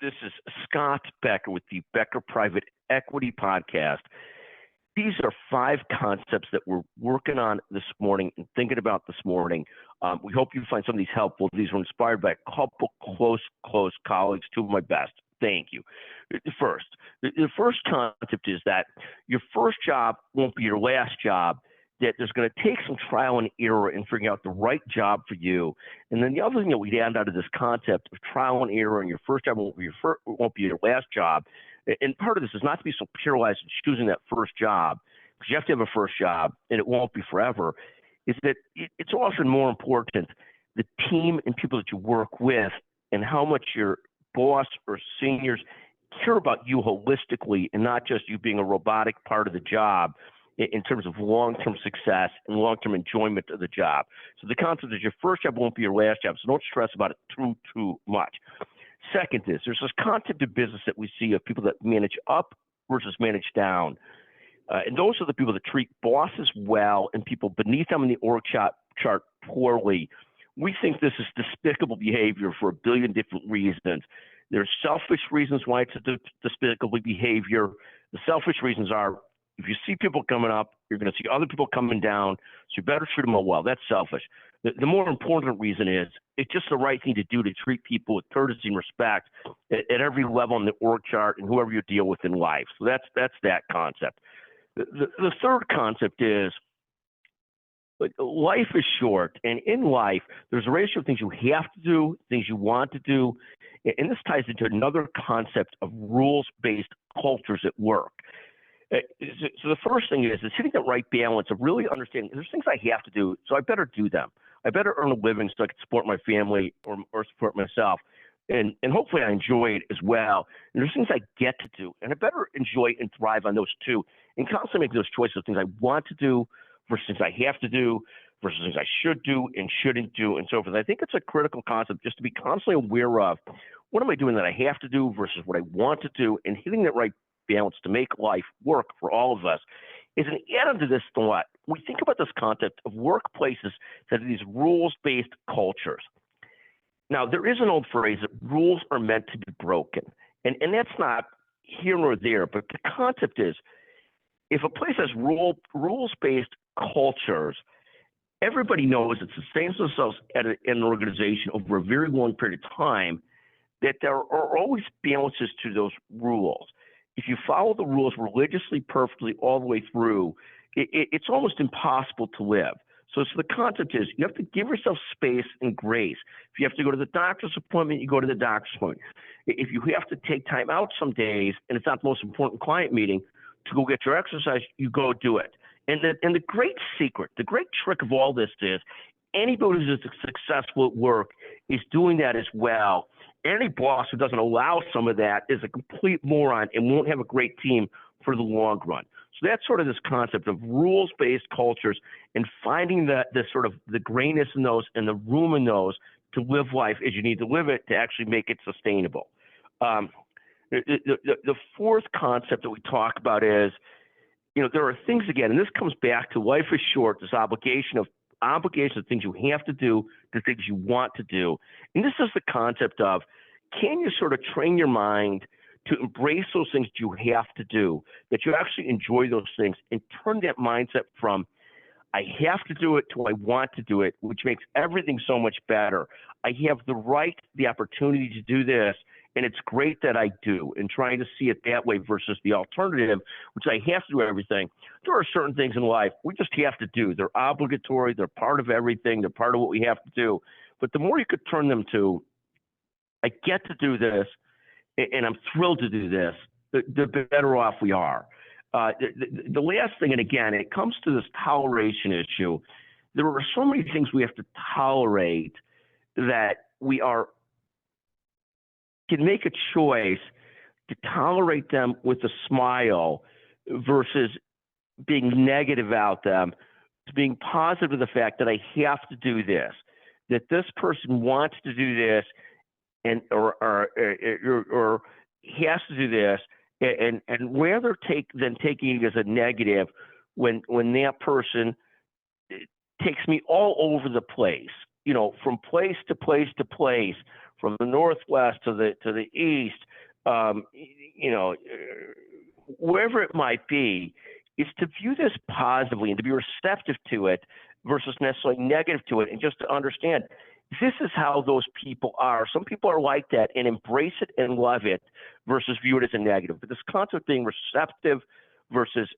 This is Scott Becker with the Becker Private Equity Podcast. These are 5 concepts that we're working on this morning and thinking about this morning. We hope you find some of these helpful. These were inspired by a couple close colleagues, 2 of my best. Thank you. The first concept is that your first job won't be your last job, that there's going to take some trial and error in figuring out the right job for you. And then the other thing that we add out of this concept of trial and error, and your first job won't be your last job. And part of this is not to be so paralyzed in choosing that first job, because you have to have a first job, and it won't be forever, is that it's often more important the team and people that you work with and how much your boss or seniors care about you holistically and not just you being a robotic part of the job in terms of long-term success and long-term enjoyment of the job. So the concept is your first job won't be your last job, so don't stress about it too much. Second is, there's this concept of business that we see of people that manage up versus manage down. And those are the people that treat bosses well and people beneath them in the org chart poorly. We think this is despicable behavior for a billion different reasons. There's selfish reasons why it's a despicable behavior. The selfish reasons are, if you see people coming up, you're going to see other people coming down, so you better treat them well. That's selfish. The more important reason is it's just the right thing to do to treat people with courtesy and respect at every level in the org chart and whoever you deal with in life. So that's that concept. The third concept is life is short, and in life, there's a ratio of things you have to do, things you want to do, and this ties into another concept of rules-based cultures at work. So the first thing is hitting that right balance of really understanding there's things I have to do, so I better do them. I better earn a living so I can support my family or support myself. And hopefully I enjoy it as well. And there's things I get to do, and I better enjoy and thrive on those too. And constantly make those choices of things I want to do versus things I have to do versus things I should do and shouldn't do and so forth. I think it's a critical concept just to be constantly aware of what am I doing that I have to do versus what I want to do, and hitting that right balance to make life work for all of us is an add-on to this thought. We think about this concept of workplaces that are these rules-based cultures. Now, there is an old phrase that rules are meant to be broken, and that's not here nor there, but the concept is if a place has rules-based cultures, everybody knows it sustains themselves at an organization over a very long period of time, that there are always balances to those rules. If you follow the rules religiously, perfectly, all the way through, it's almost impossible to live. So the concept is you have to give yourself space and grace. If you have to go to the doctor's appointment, you go to the doctor's appointment. If you have to take time out some days, and it's not the most important client meeting, to go get your exercise, you go do it. And the great secret, the great trick of all this is anybody who's successful at work is doing that as well. Any boss who doesn't allow some of that is a complete moron and won't have a great team for the long run. So that's sort of this concept of rules-based cultures and finding the sort of the grayness in those and the room in those to live life as you need to live it to actually make it sustainable. The fourth concept that we talk about is, there are things, again, and this comes back to life is short, this obligation of things you have to do, the things you want to do. And this is the concept of, can you sort of train your mind to embrace those things that you have to do, that you actually enjoy those things, and turn that mindset from, I have to do it to I want to do it, which makes everything so much better. I have the opportunity to do this, and it's great that I do, and trying to see it that way versus the alternative, which I have to do everything. There are certain things in life we just have to do. They're obligatory. They're part of everything. They're part of what we have to do. But the more you could turn them to, I get to do this, and I'm thrilled to do this, the better off we are. The last thing, and again, it comes to this toleration issue. There are so many things we have to tolerate that we can make a choice to tolerate them with a smile versus being negative about them, to being positive of the fact that I have to do this, that this person wants to do this, and or has to do this, and rather than taking it as a negative when that person takes me all over the place, from place to place to place, from the Northwest to the East, you know, wherever it might be, is to view this positively and to be receptive to it versus necessarily negative to it, and just to understand this is how those people are. Some people are like that and embrace it and love it versus view it as a negative. But this concept of being receptive versus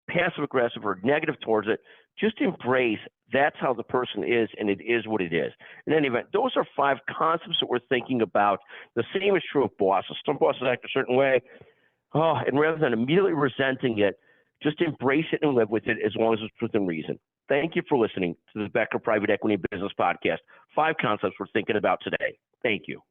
passive aggressive or negative towards it, just embrace that's how the person is, and it is what it is. In any event, those are 5 concepts that we're thinking about. The same is true of bosses. Some bosses act a certain way, and rather than immediately resenting it, just embrace it and live with it as long as it's within reason. Thank you for listening to the Becker Private Equity Business Podcast. 5 concepts we're thinking about today. Thank you.